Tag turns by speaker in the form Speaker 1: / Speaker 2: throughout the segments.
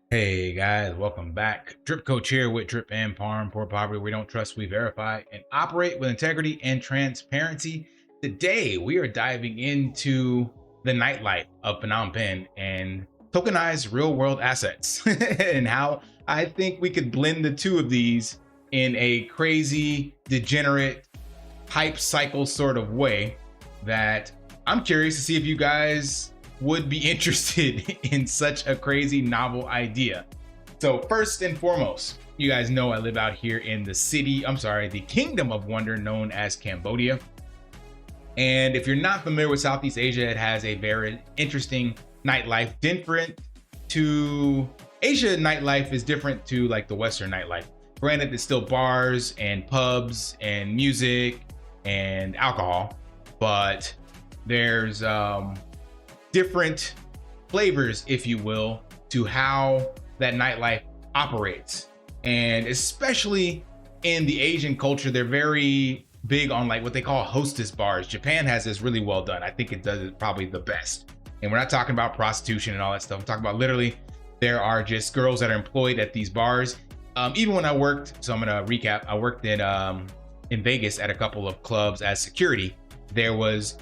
Speaker 1: Hey guys, welcome back. DripCoach here with Drip and Parm. Poor poverty we don't trust, we verify and operate with integrity and transparency. Today we are diving into the nightlife of Phnom Penh and tokenized real world assets and how I think we could blend the two of these in a crazy, degenerate, hype cycle sort of way that I'm curious to see if you guys would be interested in such a crazy novel idea. So first and foremost, you guys know I live out here in the Kingdom of Wonder known as Cambodia. And if you're not familiar with Southeast Asia, it has a very interesting nightlife. Different to Asia nightlife is different to like the Western nightlife. Granted, it's still bars and pubs and music and alcohol, but there's different flavors, if you will, to how that nightlife operates. And especially in the Asian culture, they're very big on like what they call hostess bars. Japan has this really well done. I think it does it probably the best. And we're not talking about prostitution and all that stuff. I'm talking about literally there are just girls that are employed at these bars. Even when I worked, so I'm gonna recap, I worked in Vegas at a couple of clubs as security. There was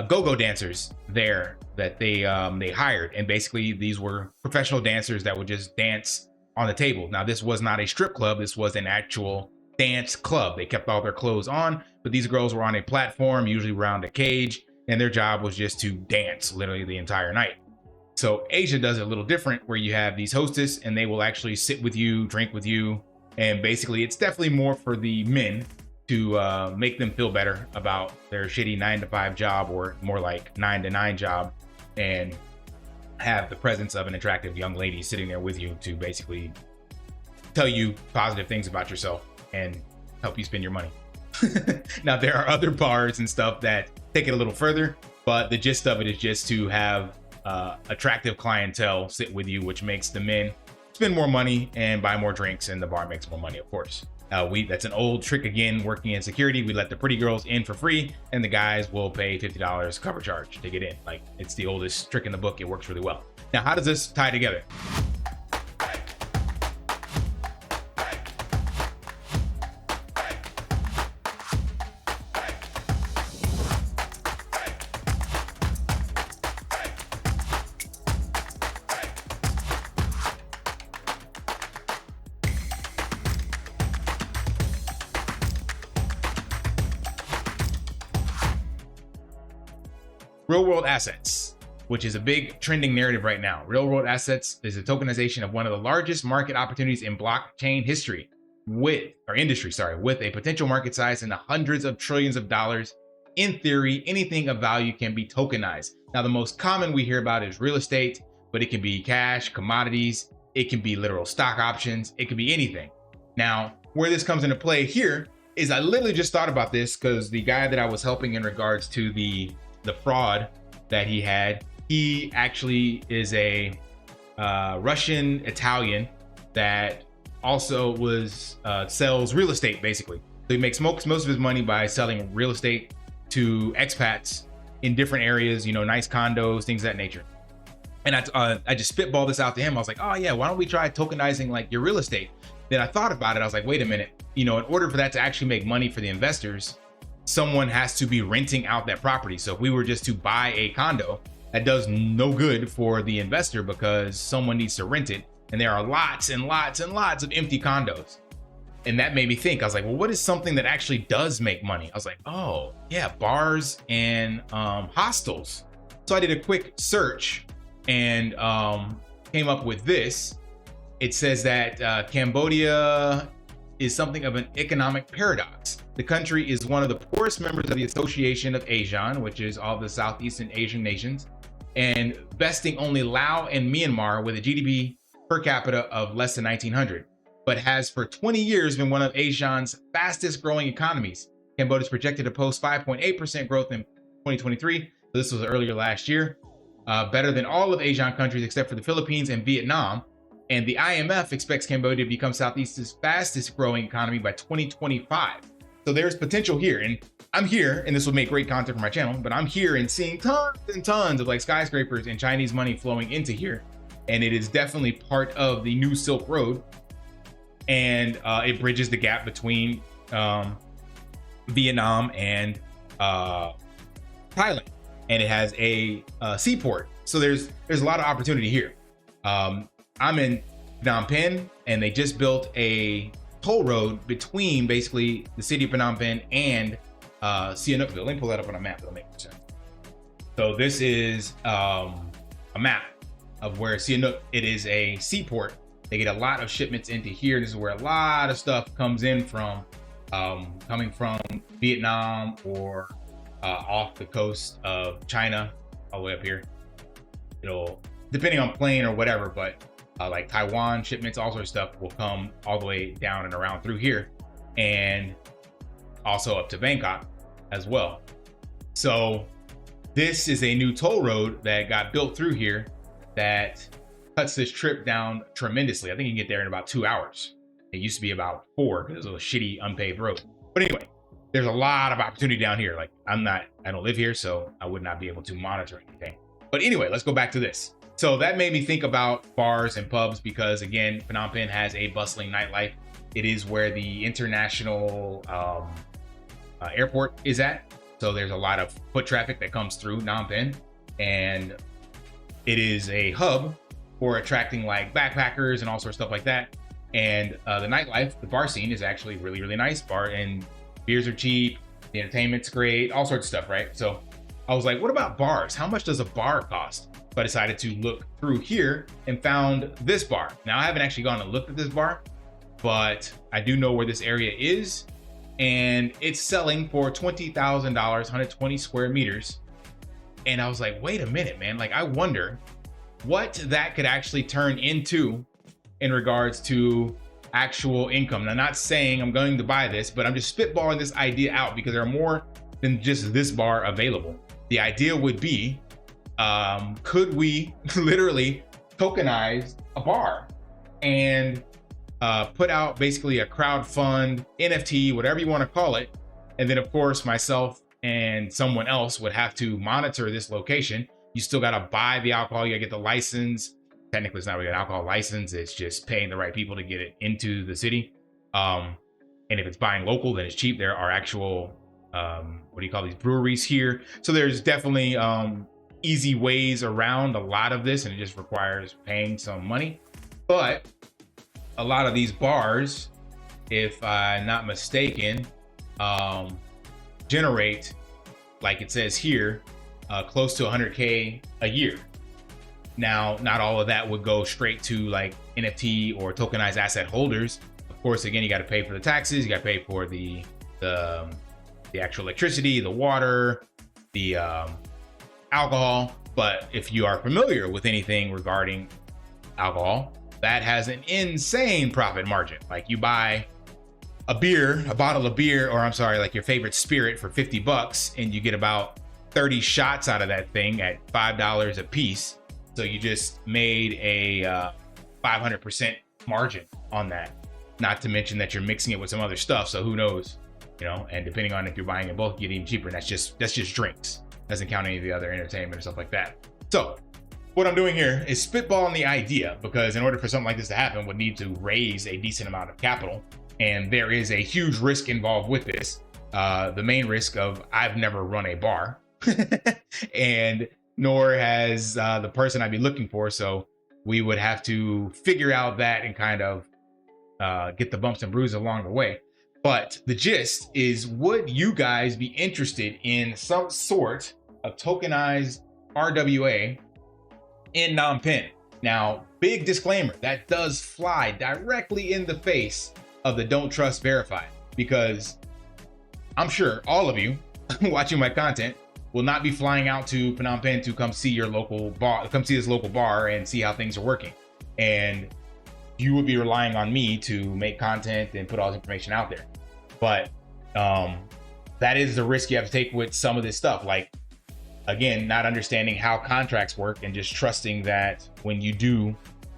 Speaker 1: go-go dancers there that they hired, and basically these were professional dancers that would just dance on the table. Now this was not a strip club, this was an actual dance club. They kept all their clothes on, but these girls were on a platform, usually around a cage, and their job was just to dance literally the entire night. So Asia does it a little different, where you have these hostess and they will actually sit with you, drink with you, and basically it's definitely more for the men to make them feel better about their shitty 9-to-5 job, or more like 9-to-9 job, and have the presence of an attractive young lady sitting there with you to basically tell you positive things about yourself and help you spend your money. Now there are other bars and stuff that take it a little further, but the gist of it is just to have attractive clientele sit with you, which makes the men spend more money and buy more drinks, and the bar makes more money, of course. That's an old trick again, working in security. We let the pretty girls in for free, and the guys will pay $50 cover charge to get in. Like, it's the oldest trick in the book. It works really well. Now, how does this tie together? Real world assets, which is a big trending narrative right now. Real world assets is a tokenization of one of the largest market opportunities in blockchain history, with a potential market size in the hundreds of trillions of dollars. In theory, anything of value can be tokenized. Now, the most common we hear about is real estate, but it can be cash, commodities, it can be literal stock options, it can be anything. Now, where this comes into play here is I literally just thought about this because the guy that I was helping in regards to the fraud that he had, he actually is a Russian Italian that also sells real estate, basically. So he makes most of his money by selling real estate to expats in different areas, you know, nice condos, things of that nature. And I just spitballed this out to him. I was like, oh yeah, why don't we try tokenizing like your real estate? Then I thought about it. I was like, wait a minute, you know, in order for that to actually make money for the investors, someone has to be renting out that property. So if we were just to buy a condo, that does no good for the investor because someone needs to rent it. And there are lots and lots and lots of empty condos. And that made me think, I was like, well, what is something that actually does make money? I was like, oh yeah, bars and hostels. So I did a quick search and came up with this. It says that Cambodia is something of an economic paradox. The country is one of the poorest members of the Association of ASEAN, which is all the Southeastern Asian nations, and besting only Laos and Myanmar with a GDP per capita of less than 1900, but has for 20 years been one of ASEAN's fastest growing economies. Cambodia is projected to post 5.8% growth in 2023. So this was earlier last year, better than all of ASEAN countries except for the Philippines and Vietnam. And the IMF expects Cambodia to become Southeast's fastest growing economy by 2025. So there's potential here. And I'm here, and this will make great content for my channel, but I'm here and seeing tons and tons of like skyscrapers and Chinese money flowing into here. and it is definitely part of the new Silk Road, and it bridges the gap between Vietnam and Thailand, and it has a seaport. So there's a lot of opportunity here. I'm in Phnom Penh, and they just built a toll road between basically the city of Phnom Penh and Sihanoukville. Let me pull that up on a map. It'll make sense. So this is a map of where Sihanouk. It is a seaport. They get a lot of shipments into here. This is where a lot of stuff comes in from, coming from Vietnam or off the coast of China, all the way up here. It'll, depending on plane or whatever, but like Taiwan shipments, all sorts of stuff will come all the way down and around through here, and also up to Bangkok as well. So this is a new toll road that got built through here that cuts this trip down tremendously. I think you can get there in about 2 hours. It used to be about 4 because it was a shitty unpaved road. But anyway, there's a lot of opportunity down here. Like I don't live here, so I would not be able to monitor anything. But anyway, let's go back to this. So that made me think about bars and pubs because, again, Phnom Penh has a bustling nightlife. It is where the international airport is at. So there's a lot of foot traffic that comes through Phnom Penh, and it is a hub for attracting like backpackers and all sorts of stuff like that. And the nightlife, the bar scene is actually really, really nice. Bar and beers are cheap. The entertainment's great, all sorts of stuff, right? So I was like, what about bars? How much does a bar cost? So I decided to look through here and found this bar. Now I haven't actually gone and looked at this bar, but I do know where this area is, and it's selling for $20,000, 120 square meters. And I was like, wait a minute, man. Like, I wonder what that could actually turn into in regards to actual income. Now, I'm not saying I'm going to buy this, but I'm just spitballing this idea out because there are more than just this bar available. The idea would be, could we literally tokenize a bar and put out basically a crowdfund, NFT, whatever you want to call it. And then of course, myself and someone else would have to monitor this location. You still got to buy the alcohol. You got to get the license. Technically, it's not really an alcohol license. It's just paying the right people to get it into the city. And if it's buying local, then it's cheap. There are actual, what do you call these, breweries here. So there's definitely easy ways around a lot of this, and it just requires paying some money. But a lot of these bars, if I'm not mistaken, generate, like it says here, close to 100K a year. Now, not all of that would go straight to like NFT or tokenized asset holders. Of course, again, you got to pay for the taxes, you got to pay for the actual electricity, the water, the alcohol. But if you are familiar with anything regarding alcohol, that has an insane profit margin. Like you buy a bottle of beer, or I'm sorry, like your favorite spirit for $50, and you get about 30 shots out of that thing at $5 a piece. So you just made a 500% margin on that. Not to mention that you're mixing it with some other stuff. So who knows, you know, and depending on if you're buying it bulk, you get even cheaper. And that's just drinks. Doesn't count any of the other entertainment or stuff like that. So what I'm doing here is spitballing the idea, because in order for something like this to happen, would need to raise a decent amount of capital. And there is a huge risk involved with this. The main risk of I've never run a bar and nor has the person I'd be looking for. So we would have to figure out that and kind of get the bumps and bruises along the way. But the gist is, would you guys be interested in some sort of tokenized RWA in Phnom Penh? Now, big disclaimer, that does fly directly in the face of the don't trust verify, because I'm sure all of you watching my content will not be flying out to Phnom Penh to come see your local bar, come see this local bar and see how things are working. And you would be relying on me to make content and put all this information out there. But that is the risk you have to take with some of this stuff. Like, again, not understanding how contracts work and just trusting that when you do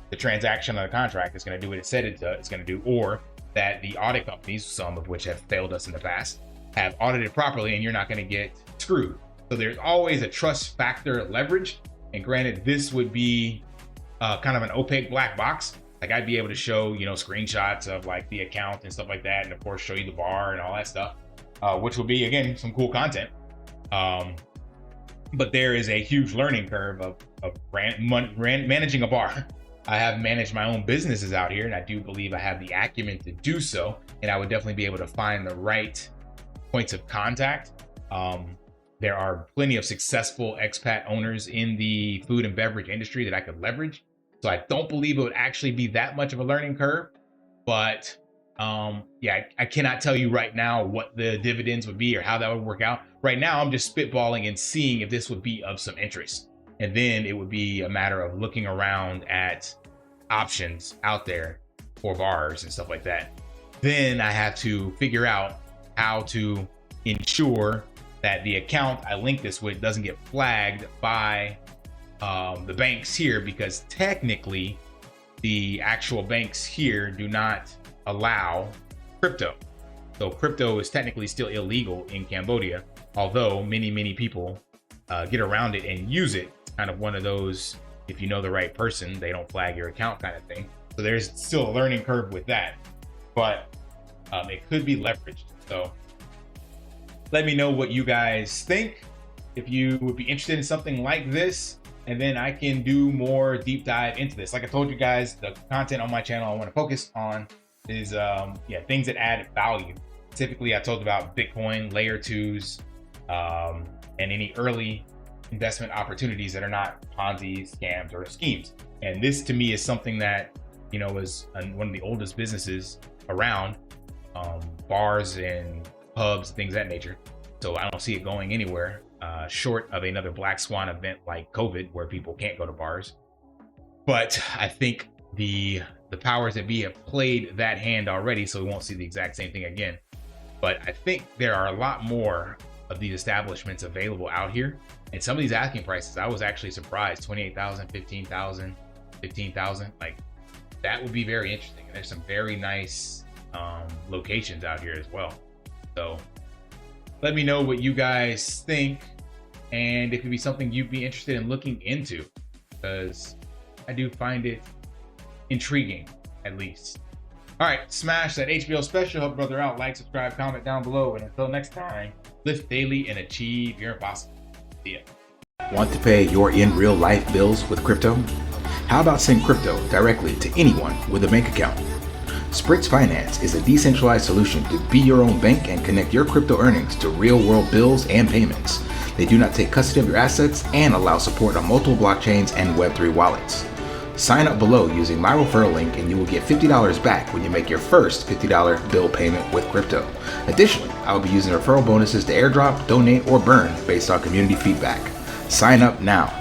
Speaker 1: the transaction on the contract, it's going to do what it said it's going to do, or that the audit companies, some of which have failed us in the past, have audited properly and you're not going to get screwed. So there's always a trust factor leverage. And granted, this would be kind of an opaque black box. Like I'd be able to show, you know, screenshots of like the account and stuff like that. And of course, show you the bar and all that stuff, which will be, again, some cool content. But there is a huge learning curve of managing a bar. I have managed my own businesses out here, and I do believe I have the acumen to do so. And I would definitely be able to find the right points of contact. There are plenty of successful expat owners in the food and beverage industry that I could leverage. So I don't believe it would actually be that much of a learning curve. But yeah, I cannot tell you right now what the dividends would be or how that would work out. Right now, I'm just spitballing and seeing if this would be of some interest. And then it would be a matter of looking around at options out there for bars and stuff like that. Then I have to figure out how to ensure that the account I link this with doesn't get flagged by the banks here, because technically the actual banks here do not allow crypto. So crypto is technically still illegal in Cambodia, although many people get around it and use it. It's kind of one of those, if you know the right person, they don't flag your account kind of thing. So there's still a learning curve with that, but it could be leveraged. So let me know what you guys think, if you would be interested in something like this, and then I can do more deep dive into this. Like I told you guys, the content on my channel I want to focus on is things that add value. Typically, I told about Bitcoin, layer 2s, and any early investment opportunities that are not Ponzi scams or schemes. And this to me is something that, you know, is one of the oldest businesses around, bars and pubs, things of that nature. So I don't see it going anywhere short of another black swan event like COVID, where people can't go to bars. But I think the powers that be have played that hand already, so we won't see the exact same thing again. But I think there are a lot more of these establishments available out here. And some of these asking prices, I was actually surprised. 28,000, 15,000, 15,000. Like, that would be very interesting. And there's some very nice locations out here as well. So let me know what you guys think, and if it'd be something you'd be interested in looking into, because I do find it intriguing, at least. All right, smash that HBO special, help brother out, like, subscribe, comment down below, and until next time, lift daily and achieve your impossible. See ya.
Speaker 2: Want to pay your in real life bills with crypto? How about send crypto directly to anyone with a bank account? SPRITZ Finance is a decentralized solution to be your own bank and connect your crypto earnings to real world bills and payments. They do not take custody of your assets and allow support on multiple blockchains and Web3 wallets. Sign up below using my referral link and you will get $50 back when you make your first $50 bill payment with crypto. Additionally, I will be using referral bonuses to airdrop, donate, or burn based on community feedback. Sign up now.